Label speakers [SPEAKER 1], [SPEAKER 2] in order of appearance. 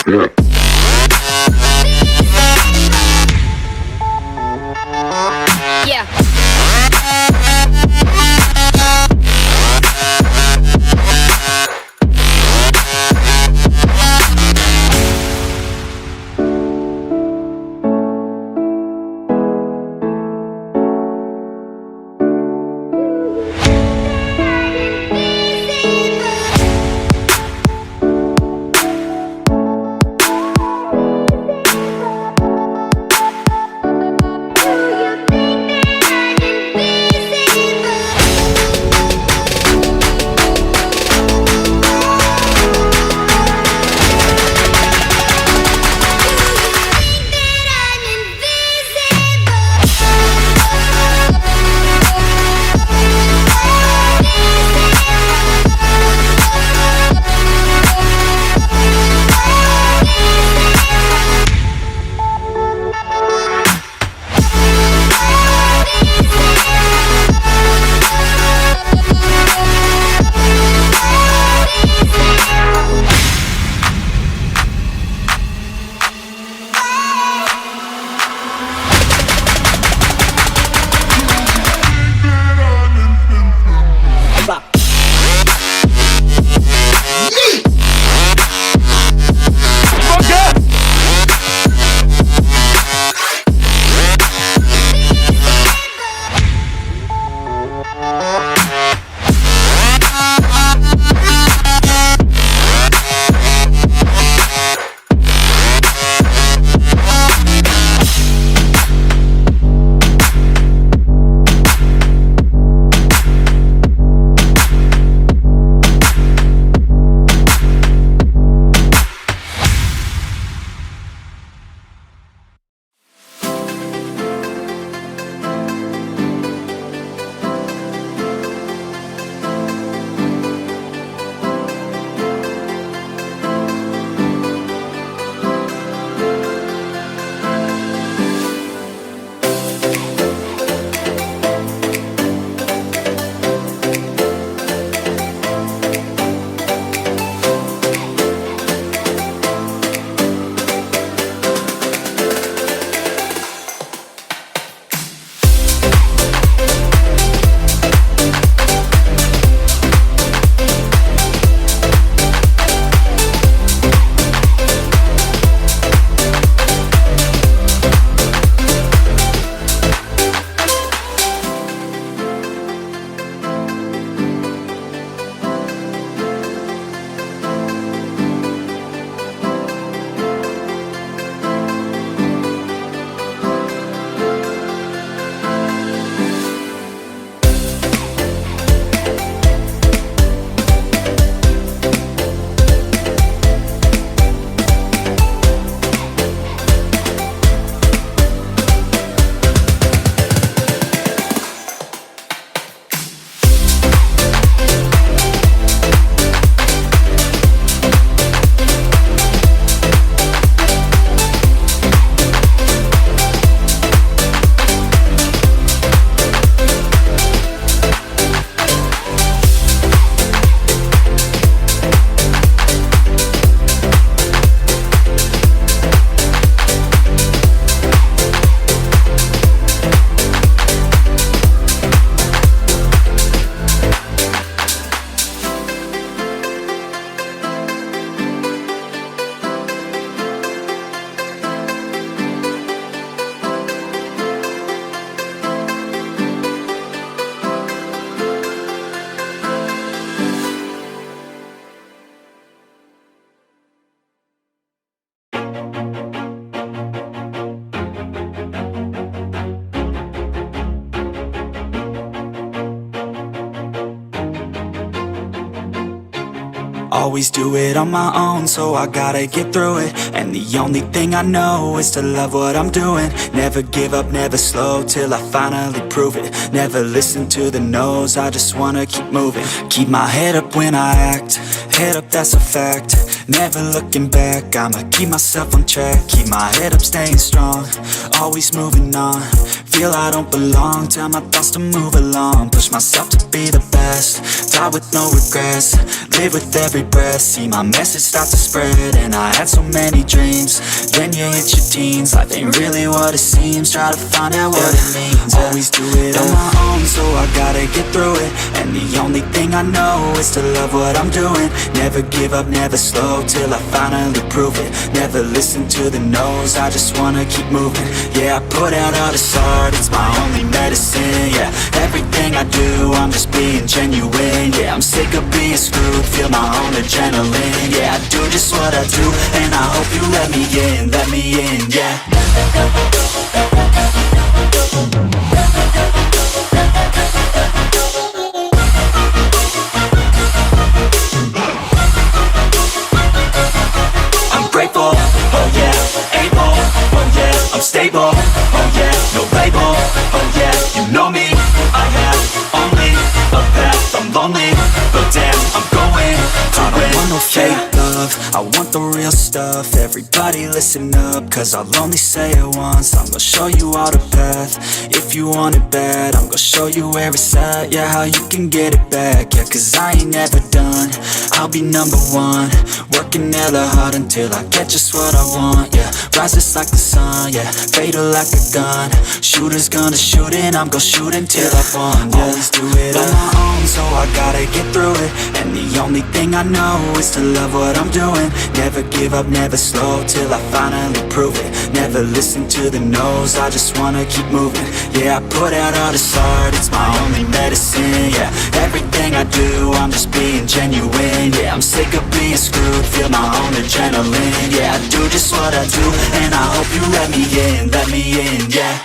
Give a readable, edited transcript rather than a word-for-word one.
[SPEAKER 1] Yeah.
[SPEAKER 2] Always do it on my own, so I gotta get through it. And the only thing I know is to love what I'm doing. Never give up, never slow, till I finally prove it. Never listen to the no's, I just wanna keep moving. Keep my head up when I act, head up, that's a fact. Never looking back, I'ma keep myself on track. Keep my head up, staying strong, always moving on. Feel I don't belong, tell my thoughts to move along. Push myself to be the best, die with no regrets. Live with every breath, see my message start to spread. And I had so many dreams, then you hit your teens. Life ain't really what it seems, try to find out what it means. Always do it on my own, so I gotta get through it. And the only thing I know is to love what I'm doing. Never give up, never slow, till I finally prove it. Never listen to the no's, I just wanna keep moving. Yeah, I put out all this art, it's my only medicine. Yeah, everything I do, I'm just being genuine. Yeah, I'm sick of being screwed, feel my own adrenaline. Yeah, I do just what I do, and I hope you let me in, yeah. I'm grateful, oh yeah, able, oh yeah, I'm stable, oh yeah, no label, oh yeah, you know me, I have only a path, I'm lonely, but damn, I'm going to win. I don't want no fake love, I want the real stuff. Everybody listen up, cause I'll only say it once. I'm gonna show you all the path, if you want it bad. I'm gonna show you where it's at, yeah, how you can get it back. Yeah, cause I ain't never done, I'll be number one. Working hella hard until I get just what I want, yeah. Rises like the sun, yeah, fatal like a gun. Shooters gonna shoot and I'm gonna shoot until I won, yeah. Always do it on my own, so I gotta get through it. And the only thing I know is to love what I'm doing. Never give up, never slow, till I finally prove it. Never listen to the no's, I just wanna keep moving. Yeah, I put out all this art, it's my only medicine. Yeah, everything I do, I'm just being genuine. Yeah, I'm sick of being screwed, feel my own adrenaline. Yeah, I do just what I do, and I hope you let me in, yeah.